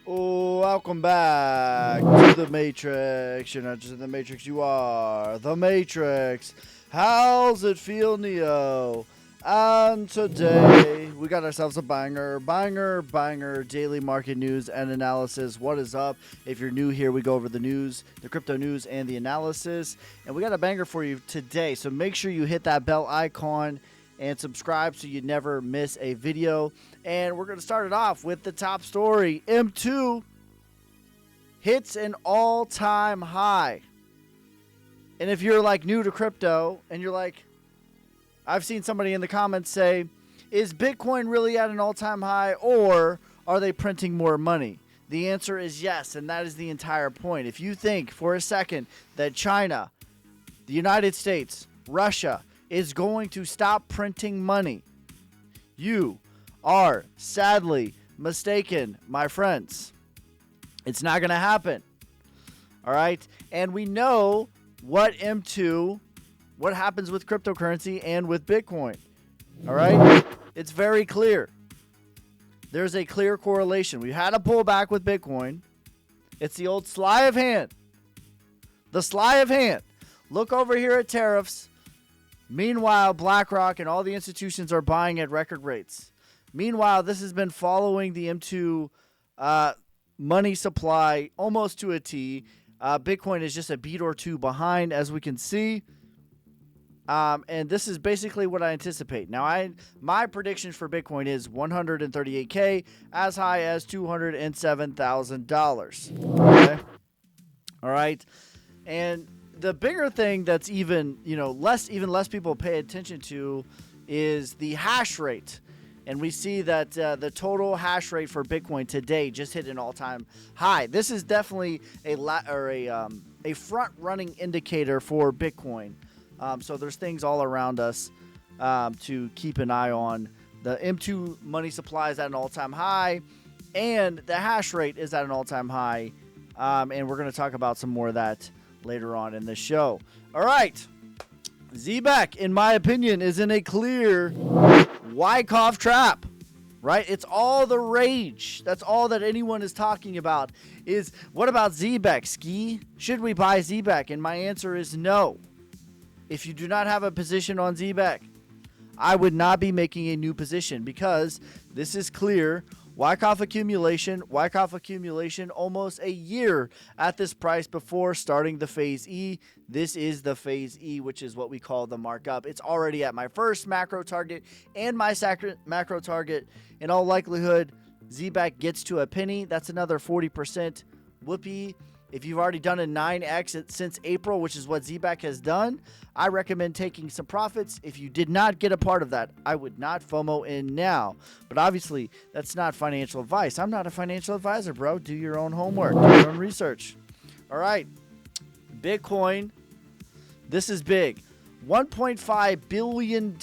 Welcome back to the Matrix. You're not just in the Matrix, you are the Matrix. How's it feel, Neo? And today we got ourselves a banger daily market news and analysis. What is up? If you're new here, we go over the news, the crypto news, and the analysis. And we got a banger for you today. So make sure you hit that bell icon and subscribe so you never miss a video. And we're going to start it off with the top story. M2 hits an all-time high. And if you're like new to crypto and you're like, I've seen somebody in the comments say, is Bitcoin really at an all-time high, or are they printing more money? The answer is yes, and that is the entire point. If you think for a second that China, the United States, Russia is going to stop printing money, you are sadly mistaken, my friends. It's not going to happen. All right? And we know what happens with cryptocurrency and with Bitcoin. All right? It's very clear. There's a clear correlation. We had a pullback with Bitcoin. It's the old sleight of hand. The sleight of hand. Look over here at tariffs. Meanwhile, BlackRock and all the institutions are buying at record rates. Meanwhile, this has been following the M2 money supply almost to a T. Bitcoin is just a beat or two behind, as we can see. And this is basically what I anticipate. Now, my prediction for Bitcoin is 138K, as high as $207,000. Okay? All right? And the bigger thing that's even less people pay attention to is the hash rate. And we see that the total hash rate for Bitcoin today just hit an all-time high. This is definitely a front-running indicator for Bitcoin. So there's things all around us to keep an eye on. The M2 money supply is at an all-time high, and the hash rate is at an all-time high. And we're going to talk about some more of that later on in the show. All right. ZBEC, in my opinion, is in a clear Wyckoff trap, right? It's all the rage. That's all that anyone is talking about is, what about ZBEC, Ski? Should we buy ZBEC? And my answer is no. If you do not have a position on ZBEC, I would not be making a new position, because this is clear. Wyckoff accumulation almost a year at this price before starting the phase E. This is the phase E, which is what we call the markup. It's already at my first macro target and my second macro target. In all likelihood, ZBEC gets to a penny. That's another 40% whoopee. If you've already done a 9x since April, which is what ZBEC has done, I recommend taking some profits. If you did not get a part of that, I would not FOMO in now. But obviously, that's not financial advice. I'm not a financial advisor, bro. Do your own homework. Do your own research. All right. Bitcoin. This is big. $1.5 billion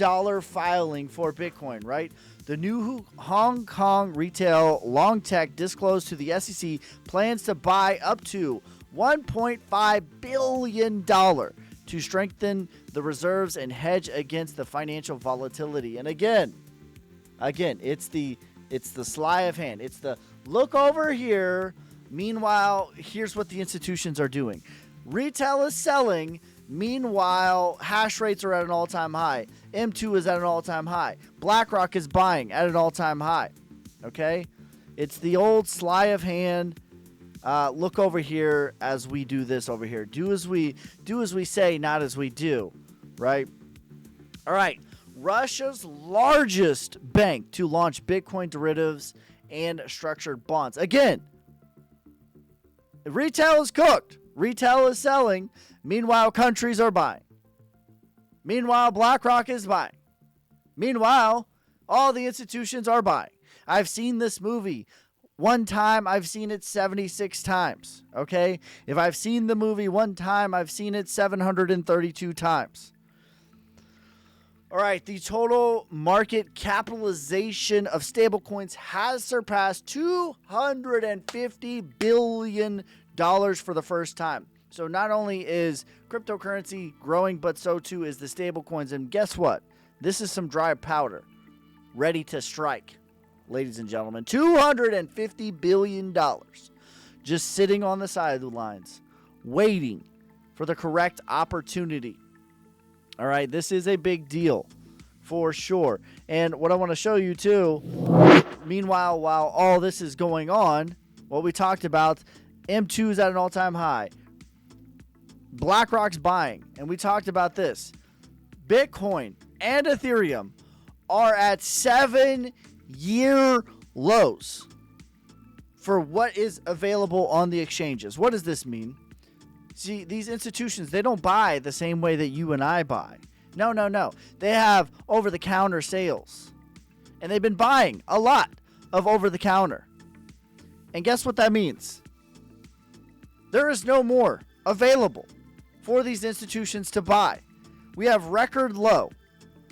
filing for Bitcoin, right? The new Hong Kong retail long tech disclosed to the SEC plans to buy up to $1.5 billion to strengthen the reserves and hedge against the financial volatility. And again, it's the sleight of hand. It's the look over here. Meanwhile, here's what the institutions are doing. Retail is selling. Meanwhile, hash rates are at an all-time high. M2 is at an all-time high. BlackRock is buying at an all-time high. Okay? It's the old sleight of hand. Look over here as we do this over here. Do as we say, not as we do. Right? All right. Russia's largest bank to launch Bitcoin derivatives and structured bonds. Again, retail is cooked. Retail is selling. Meanwhile, countries are buying. Meanwhile, BlackRock is buying. Meanwhile, all the institutions are buying. I've seen this movie one time. I've seen it 76 times. Okay? If I've seen the movie one time, I've seen it 732 times. All right. The total market capitalization of stablecoins has surpassed $250 billion for the first time. So not only is cryptocurrency growing, but so too is the stablecoins. And guess what? This is some dry powder ready to strike. ladies and gentlemen. $250 billion just sitting on the sidelines, waiting for the correct opportunity. All right, this is a big deal for sure. And what I want to show you too, meanwhile, while all this is going on, what we talked about, M2 is at an all-time high. BlackRock's buying, and we talked about this. Bitcoin and Ethereum are at 7-year lows for what is available on the exchanges. What does this mean? See, these institutions, they don't buy the same way that you and I buy. No. They have over-the-counter sales. And they've been buying a lot of over-the-counter. And guess what that means? There is no more available for these institutions to buy. We have record low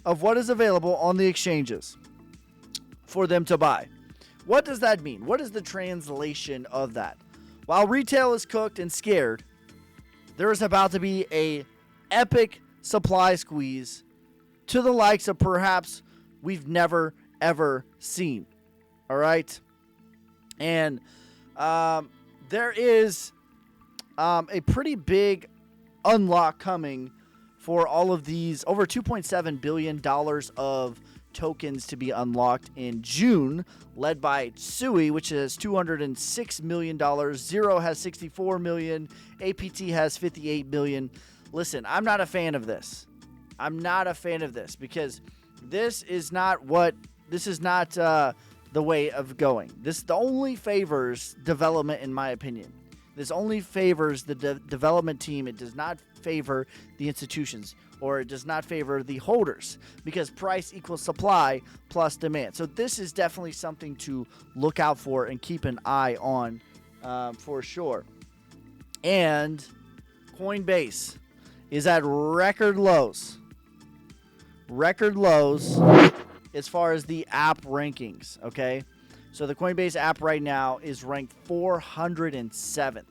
of what is available on the exchanges for them to buy. What does that mean? What is the translation of that? While retail is cooked and scared, there is about to be a epic supply squeeze to the likes of perhaps we've never, ever seen. All right? And there is a pretty big unlock coming for all of these, over $2.7 billion of tokens to be unlocked in June, led by Sui, which has $206 million. Zero has $64 million. APT has $58 million. Listen, I'm not a fan of this. Because this is not the way of going. This only favors development, in my opinion. This only favors the development team. It does not favor the institutions, or it does not favor the holders, because price equals supply plus demand. So this is definitely something to look out for and keep an eye on for sure. And Coinbase is at record lows as far as the app rankings, okay? So the Coinbase app right now is ranked 407th.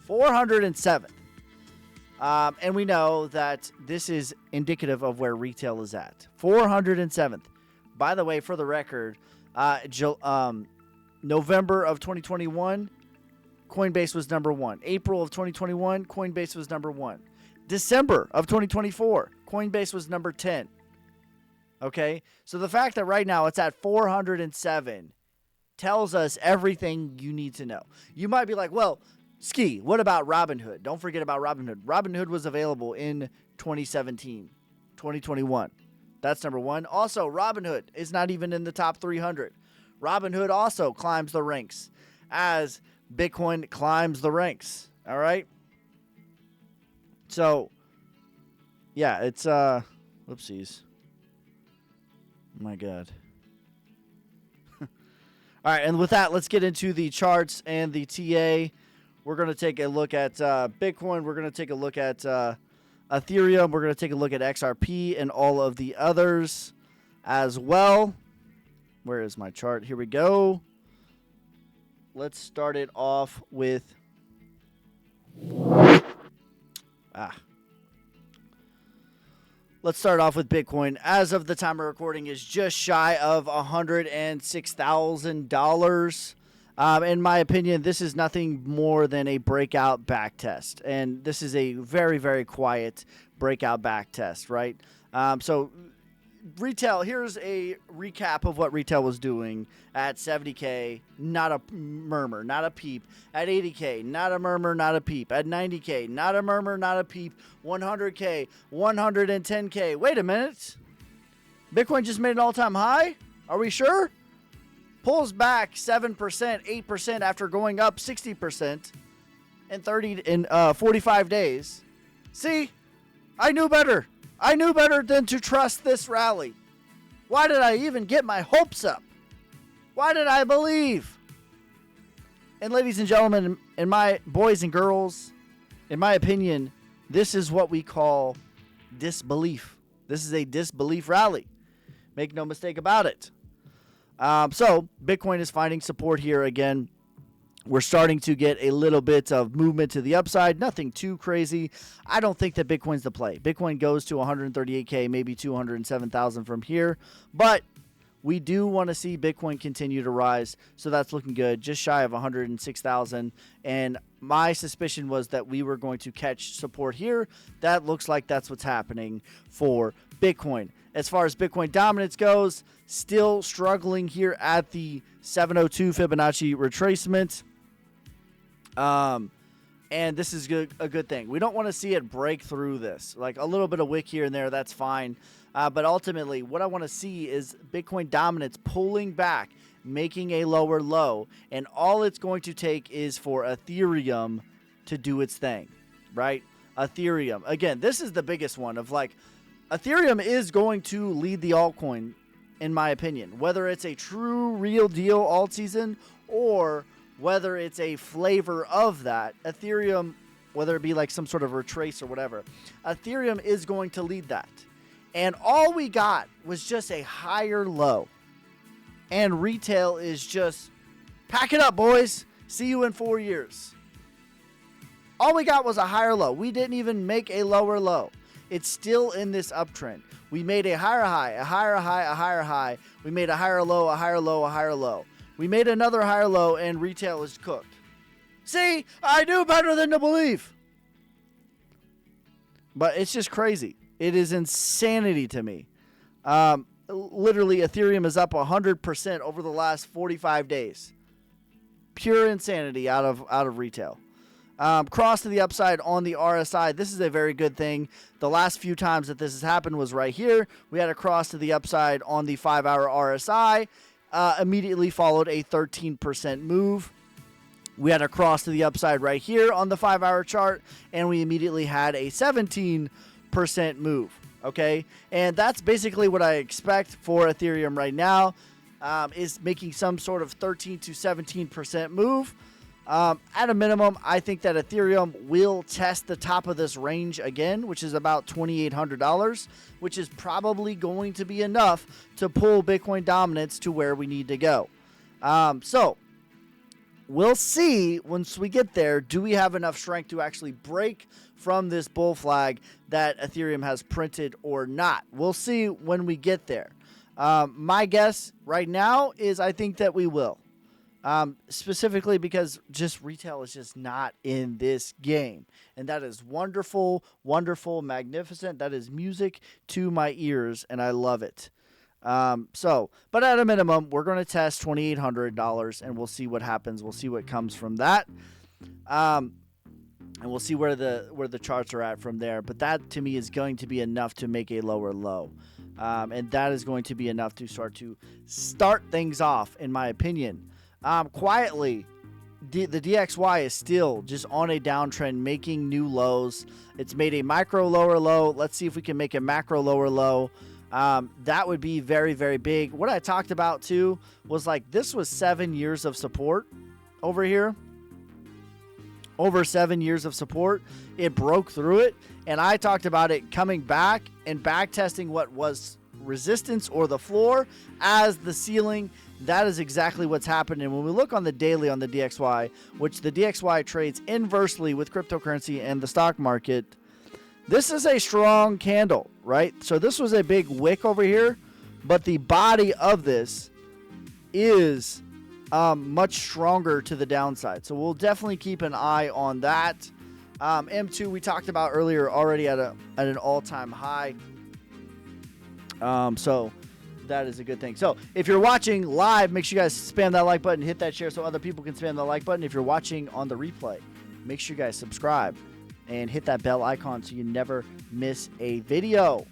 407th. And we know that this is indicative of where retail is at. 407th. By the way, for the record, November of 2021, Coinbase was number 1. April of 2021, Coinbase was number 1. December of 2024, Coinbase was number 10. Okay? So the fact that right now it's at 407 tells us everything you need to know. You might be like, well, Ski, what about Robinhood? Don't forget about Robinhood. Robinhood was available in 2017, 2021. That's number 1. Also, Robinhood is not even in the top 300. Robinhood also climbs the ranks as Bitcoin climbs the ranks. All right? So, yeah, it's, whoopsies. My God. All right, and with that, let's get into the charts and the TA. We're going to take a look at Bitcoin. We're going to take a look at Ethereum. We're going to take a look at XRP and all of the others as well. Where is my chart? Here we go. Let's start it off with... Let's start off with Bitcoin. As of the time of recording, is just shy of $106,000. In my opinion, this is nothing more than a breakout back test. And this is a very, very quiet breakout back test, right? So retail, here's a recap of what retail was doing at 70K, not a murmur, not a peep. At 80K, not a murmur, not a peep. At 90K, not a murmur, not a peep. 100K, 110K. Wait a minute. Bitcoin just made an all-time high? Are we sure? Pulls back 7%, 8% after going up 60% in 45 days. See? I knew better. I knew better than to trust this rally. Why did I even get my hopes up? Why did I believe? And ladies and gentlemen, and my boys and girls, in my opinion, this is what we call disbelief. This is a disbelief rally. Make no mistake about it. So Bitcoin is finding support here again. We're starting to get a little bit of movement to the upside. Nothing too crazy. I don't think that Bitcoin's the play. Bitcoin goes to 138K, maybe 207,000 from here. But we do want to see Bitcoin continue to rise, so that's looking good, just shy of 106,000. And my suspicion was that we were going to catch support here. That looks like that's what's happening for Bitcoin. As far as Bitcoin dominance goes, still struggling here at the 702 Fibonacci retracement. And this is a good thing. We don't want to see it break through this. Like a little bit of wick here and there, that's fine. But ultimately, what I want to see is Bitcoin dominance pulling back, making a lower low. And all it's going to take is for Ethereum to do its thing, right? Ethereum. Again, this is the biggest one of like, Ethereum is going to lead the altcoin, in my opinion. Whether it's a true, real deal alt season or whether it's a flavor of that, Ethereum, whether it be like some sort of retrace or whatever, Ethereum is going to lead that. And all we got was just a higher low. And retail is just, pack it up, boys. See you in 4 years. All we got was a higher low. We didn't even make a lower low. It's still in this uptrend. We made a higher high, a higher high, a higher high. We made a higher low, a higher low, a higher low. We made another higher low, and retail is cooked. See, I do better than to believe. But it's just crazy. It is insanity to me. Literally, Ethereum is up 100% over the last 45 days. Pure insanity out of retail. Cross to the upside on the RSI. This is a very good thing. The last few times that this has happened was right here. We had a cross to the upside on the 5-hour RSI. Immediately followed a 13% move. We had a cross to the upside right here on the 5-hour chart, and we immediately had a 17% move. Okay, and that's basically what I expect for Ethereum right now, is making some sort of 13 to 17% move. At a minimum, I think that Ethereum will test the top of this range again, which is about $2,800, which is probably going to be enough to pull Bitcoin dominance to where we need to go. So we'll see once we get there, do we have enough strength to actually break from this bull flag that Ethereum has printed or not? We'll see when we get there. My guess right now is I think that we will. Specifically because just retail is just not in this game. And that is wonderful, wonderful, magnificent. That is music to my ears, and I love it. But at a minimum, we're going to test $2,800, and we'll see what happens. We'll see what comes from that. And we'll see where the charts are at from there. But that, to me, is going to be enough to make a lower low. And that is going to be enough to start things off, in my opinion. Quietly, the DXY is still just on a downtrend, making new lows. It's made a micro lower low. Let's see if we can make a macro lower low. That would be very, very big. What I talked about too was like this was 7 years of support over here. Over 7 years of support. It broke through it, and I talked about it coming back and back testing what was resistance or the floor as the ceiling. That is exactly what's happened. And when we look on the daily on the DXY, which the DXY trades inversely with cryptocurrency and the stock market, this is a strong candle, right? So this was a big wick over here, but the body of this is much stronger to the downside. So we'll definitely keep an eye on that. M2 we talked about earlier, already at an all-time high. So that is a good thing. So if you're watching live, make sure you guys spam that like button, hit that share so other people can spam the like button. If you're watching on the replay, make sure you guys subscribe and hit that bell icon so you never miss a video.